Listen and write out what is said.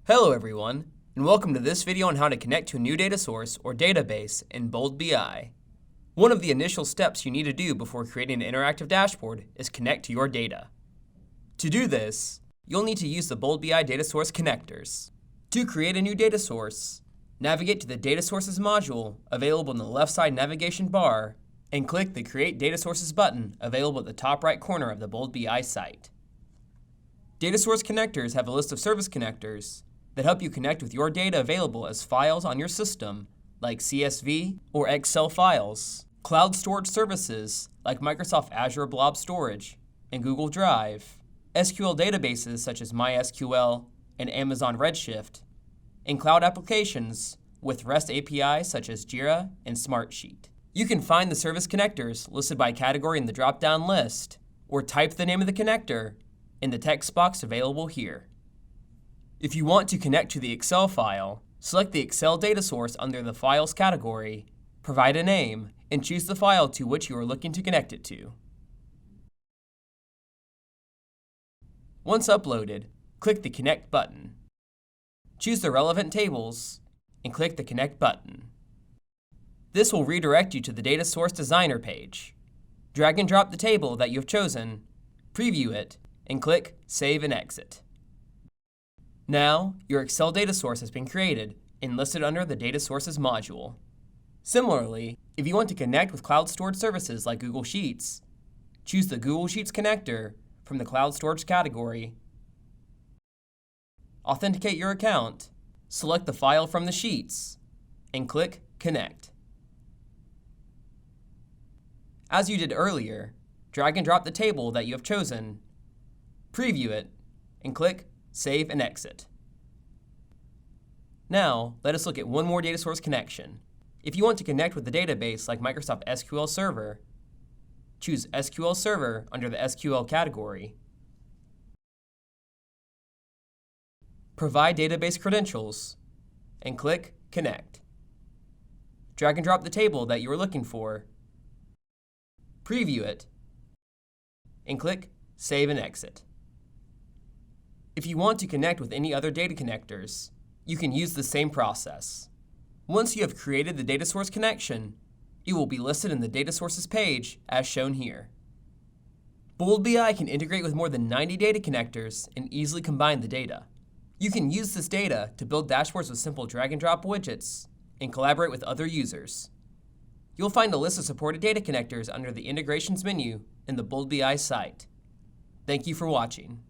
Hello everyone, and welcome to this video on how to connect to a new data source or database in Bold BI. One of the initial steps you need to do before creating an interactive dashboard is connect to your data. To do this, you'll need to use the Bold BI data source connectors. To create a new data source, navigate to the Data Sources module available in the left side navigation bar and click the Create Data Sources button available at the top right corner of the Bold BI site. Data source connectors have a list of service connectors that help you connect with your data available as files on your system, like CSV or Excel files, cloud storage services like Microsoft Azure Blob Storage and Google Drive, SQL databases such as MySQL and Amazon Redshift, and cloud applications with REST APIs such as Jira and Smartsheet. You can find the service connectors listed by category in the drop-down list, or type the name of the connector in the text box available here. If you want to connect to the Excel file, select the Excel data source under the Files category, provide a name, and choose the file to which you are looking to connect it to. Once uploaded, click the Connect button. Choose the relevant tables and click the Connect button. This will redirect you to the Datasource Designer page. Drag and drop the table that you have chosen, preview it, and click Save and Exit. Now, your Excel data source has been created and listed under the Data Sources module. Similarly, if you want to connect with cloud storage services like Google Sheets, choose the Google Sheets connector from the Cloud Storage category, authenticate your account, select the file from the Sheets, and click Connect. As you did earlier, drag and drop the table that you have chosen, preview it, and click Save and Exit. Now, let us look at one more data source connection. If you want to connect with the database like Microsoft Sql Server, choose SQL Server under the SQL category. Provide database credentials, and click Connect. Drag and drop the table that you are looking for, preview it, and click Save and Exit. If you want to connect with any other data connectors, you can use the same process. Once you have created the data source connection, it will be listed in the Data Sources page as shown here. Bold BI can integrate with more than 90 data connectors and easily combine the data. You can use this data to build dashboards with simple drag and drop widgets and collaborate with other users. You'll find a list of supported data connectors under the Integrations menu in the Bold BI site. Thank you for watching.